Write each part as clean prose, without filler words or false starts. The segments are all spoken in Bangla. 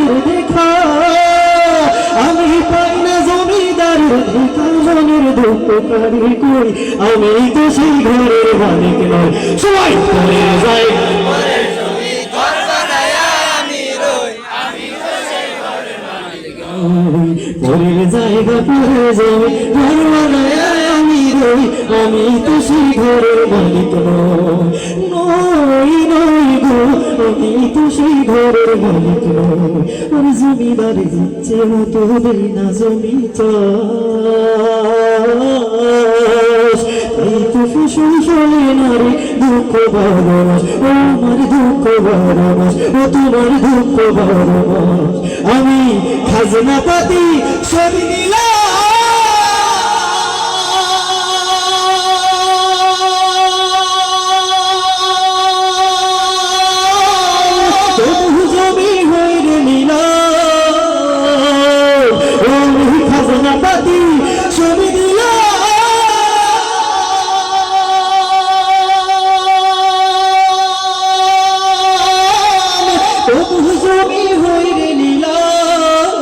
জমিদারের দেখা, আমি পাই না জমিদারের দেখা, মনের দুঃখ কারি কই, আমি তো সেই ঘরের মালিক নই। সবাই পরের জায়গা পরের জায়গা পরে জমি ঘর বানায় আমি রই, আমি তো সেই ঘরের মালিক নই নই গো, আমি তো সেই ঘরের মালিক নই। আর জমিদারের ইচ্ছে মতো দেই না জমি চাষ, তাই তো ফসল ফলে না রে দুঃখ বারো মাস, ও আমার দুঃখ বারো মাস, ও তোমার দুঃখ বারো মাস। আমি খাজনা পাতি সব নিলাম, তবু জমি হয়ে নিলাম, আমি খাজনা পাতি সব দিলাম, তবু জমি হয়ে নিলাম।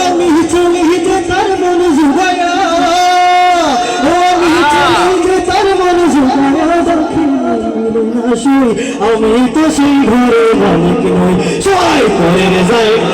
আমি চলি যে তার মন জুগায়া, আমি চলি যে তার মন জুগায়া, আমি তো সেই ঘরের মালিক নই। সবাই পরের জায়গা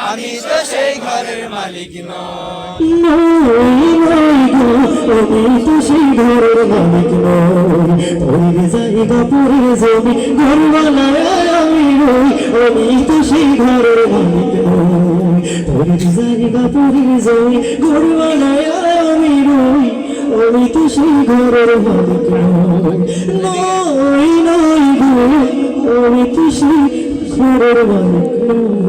আমি তো সেই ঘরের মালিক নই। নই নই গো, আমি তো সেই ঘরের মালিক নই। পরের জায়গা পরের জমি ঘর বানায় আমি রই, আমি তো সেই ঘরের মালিক নই। পরের জায়গা পরের জমি ঘর বানায় আমি রই, আমি তো সেই ঘরের মালিক নই। নই নই গো, আমি তো সেই ঘরের মালিক নই।